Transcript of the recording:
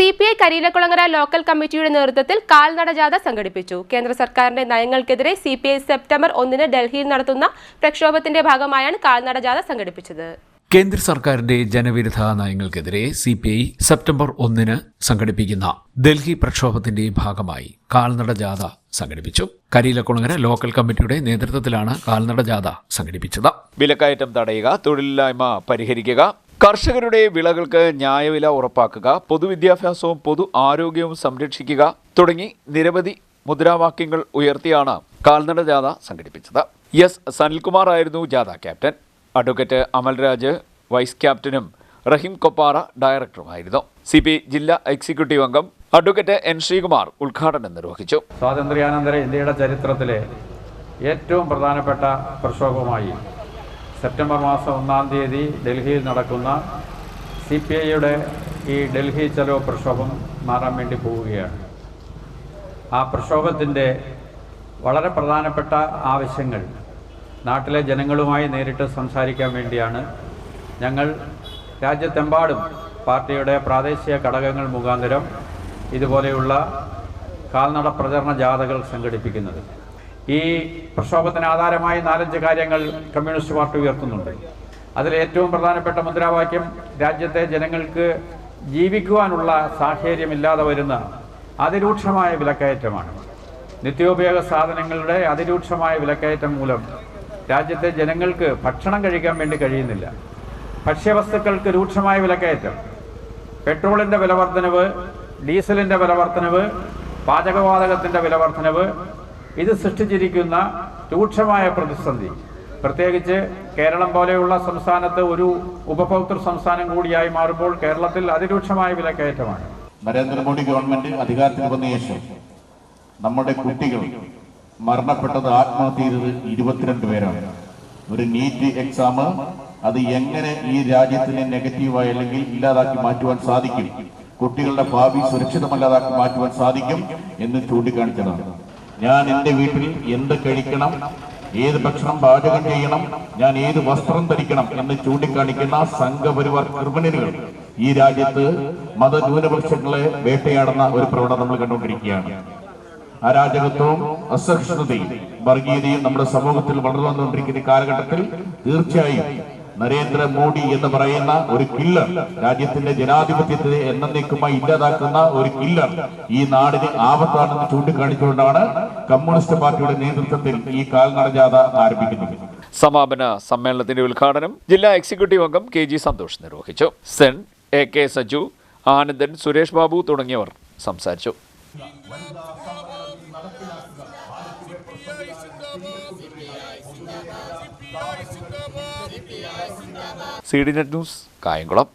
CPI Kariyilakulangara local കമ്മിറ്റിയുടെ നേതൃത്വത്തിൽ കാൽനട ജാഥ സംഘടിപ്പിച്ചു. കേന്ദ്ര സർക്കാരിന്റെ നയങ്ങൾക്കെതിരെ CPI സെപ്റ്റംബർ 1 ഡൽഹിയിൽ നടത്തുന്ന പ്രക്ഷോഭത്തിന്റെ ഭാഗമായാണ് കാൽനട ജാഥ സംഘടിപ്പിച്ചത്. കേന്ദ്ര സർക്കാരിന്റെ ജനവിരുദ്ധ നയങ്ങൾക്കെതിരെ CPI സെപ്റ്റംബർ 1 സംഘടിപ്പിക്കുന്ന ഡൽഹി പ്രക്ഷോഭത്തിന്റെ ഭാഗമായി കാൽനട ജാഥ സംഘടിപ്പിച്ചു. കരിയിലക്കുളങ്ങര ലോക്കൽ കമ്മിറ്റിയുടെ നേതൃത്വത്തിലാണ് കാൽനട ജാഥ സംഘടിപ്പിച്ചത്. വിലക്കയറ്റം തടയുക, തൊഴിലില്ലായ്മ പരിഹരിക്കുക, കർഷകരുടെ വിളകൾക്ക് ന്യായവില ഉറപ്പാക്കുക, പൊതുവിദ്യാഭ്യാസവും പൊതു ആരോഗ്യവും സംരക്ഷിക്കുക തുടങ്ങി നിരവധി മുദ്രാവാക്യങ്ങൾ ഉയർത്തിയാണ് കാൽനട ജാഥ സംഘടിപ്പിച്ചത്. എസ് സനിൽകുമാർ ആയിരുന്നു ജാഥ ക്യാപ്റ്റൻ. അഡ്വക്കേറ്റ് അമൽരാജ് വൈസ് ക്യാപ്റ്റനും റഹീം കൊപ്പാറ ഡയറക്ടറുമായിരുന്നു. CPI ജില്ലാ എക്സിക്യൂട്ടീവ് അംഗം അഡ്വക്കേറ്റ് N. ശ്രീകുമാർ ഉദ്ഘാടനം നിർവഹിച്ചു. സ്വാതന്ത്ര്യാനന്തര ഇന്ത്യയുടെ ചരിത്രത്തിലെ ഏറ്റവും പ്രധാനപ്പെട്ട പ്രക്ഷോഭമായി സെപ്റ്റംബർ മാസം 1 ഡൽഹിയിൽ നടക്കുന്ന CPIയുടെ ഈ ഡൽഹി ചലോ പ്രക്ഷോഭം മാറാൻ വേണ്ടി പോവുകയാണ്. ആ പ്രക്ഷോഭത്തിൻ്റെ വളരെ പ്രധാനപ്പെട്ട ആവശ്യങ്ങൾ നാട്ടിലെ ജനങ്ങളുമായി നേരിട്ട് സംസാരിക്കാൻ വേണ്ടിയാണ് ഞങ്ങൾ രാജ്യത്തെമ്പാടും പാർട്ടിയുടെ പ്രാദേശിക ഘടകങ്ങൾ മുഖാന്തരം ഇതുപോലെയുള്ള കാൽനട പ്രചരണ ജാഥകൾ സംഘടിപ്പിക്കുന്നത്. ഈ പ്രക്ഷോഭത്തിന് ആധാരമായി 4-5 കാര്യങ്ങൾ കമ്മ്യൂണിസ്റ്റ് പാർട്ടി ഉയർത്തുന്നുണ്ട്. അതിൽ ഏറ്റവും പ്രധാനപ്പെട്ട മുദ്രാവാക്യം രാജ്യത്തെ ജനങ്ങൾക്ക് ജീവിക്കുവാനുള്ള സാഹചര്യമില്ലാതെ വരുന്ന അതിരൂക്ഷമായ വിലക്കയറ്റമാണ്. നിത്യോപയോഗ സാധനങ്ങളുടെ അതിരൂക്ഷമായ വിലക്കയറ്റം മൂലം രാജ്യത്തെ ജനങ്ങൾക്ക് ഭക്ഷണം കഴിക്കാൻ വേണ്ടി കഴിയുന്നില്ല. ഭക്ഷ്യവസ്തുക്കൾക്ക് രൂക്ഷമായ വിലക്കയറ്റം, പെട്രോളിൻ്റെ വിലവർദ്ധനവ്, ഡീസലിൻ്റെ വിലവർദ്ധനവ്, പാചകവാതകത്തിൻ്റെ വിലവർദ്ധനവ്, ഇത് സൃഷ്ടിച്ചിരിക്കുന്ന രൂക്ഷമായ പ്രതിസന്ധി പ്രത്യേകിച്ച് കേരളം പോലെയുള്ള സംസ്ഥാനത്ത് ഒരു ഉപഭോക്തൃ സംസ്ഥാനം കൂടിയായി മാറുമ്പോൾ കേരളത്തിൽ അതിരൂക്ഷമായ വിലക്കയറ്റമാണ്. നരേന്ദ്രമോദി ഗവൺമെന്റ് അധികാരത്തിൽ വന്ന ശേഷം നമ്മുടെ കുട്ടികൾ മരണപ്പെട്ടത്, ആത്മഹത്യ ചെയ്തത് 22 പേരാണ്. ഒരു നീറ്റ് എക്സാം അത് എങ്ങനെ ഈ രാജ്യത്തിനെ നെഗറ്റീവായി അല്ലെങ്കിൽ ഇല്ലാതാക്കി മാറ്റുവാൻ സാധിക്കും, കുട്ടികളുടെ ഭാവി സുരക്ഷിതമല്ലാതാക്കി മാറ്റുവാൻ സാധിക്കും എന്ന് ചൂണ്ടിക്കാണിച്ചതാണ്. ഞാൻ എൻ്റെ വീട്ടിൽ എന്ത് കഴിക്കണം, ഏത് ഭക്ഷണം പാചകം ചെയ്യണം, ഞാൻ ഏത് വസ്ത്രം ധരിക്കണം എന്ന് ചൂണ്ടിക്കാണിക്കുന്ന സംഘപരിവാർ ക്രിമിനലുകൾ ഈ രാജ്യത്ത് മതന്യൂനപക്ഷങ്ങളെ വേട്ടയാടുന്ന ഒരു പ്രവണത നമ്മൾ കണ്ടുകൊണ്ടിരിക്കുകയാണ്. അരാജകത്വവും അസഹിഷ്ണുതയും വർഗീയതയും നമ്മുടെ സമൂഹത്തിൽ വളർന്നു വന്നുകൊണ്ടിരിക്കുന്ന കാലഘട്ടത്തിൽ തീർച്ചയായും നരേന്ദ്രമോദി എന്ന് പറയുന്ന ഒരു കില്ലർ, രാജ്യത്തിന്റെ ജനാധിപത്യത്തെ എന്നേക്കുമായി ഇല്ലാതാക്കുന്ന ഒരു കില്ലർ ഈ നാടിന് ആപത്താണെന്ന് ചൂണ്ടിക്കാണിച്ചുകൊണ്ടാണ് കമ്മ്യൂണിസ്റ്റ് പാർട്ടിയുടെ നേതൃത്വത്തിൽ ഈ കാൽനട ജാഥ ആരംഭിക്കുന്നത്. സമാപന സമ്മേളനത്തിന്റെ ഉദ്ഘാടനം ജില്ലാ എക്സിക്യൂട്ടീവ് അംഗം KG സന്തോഷ് നിർവഹിച്ചു. സെൻ AK സജു, ആനന്ദൻ, സുരേഷ് ബാബു തുടങ്ങിയവർ സംസാരിച്ചു. CDNet news Kayamkulam.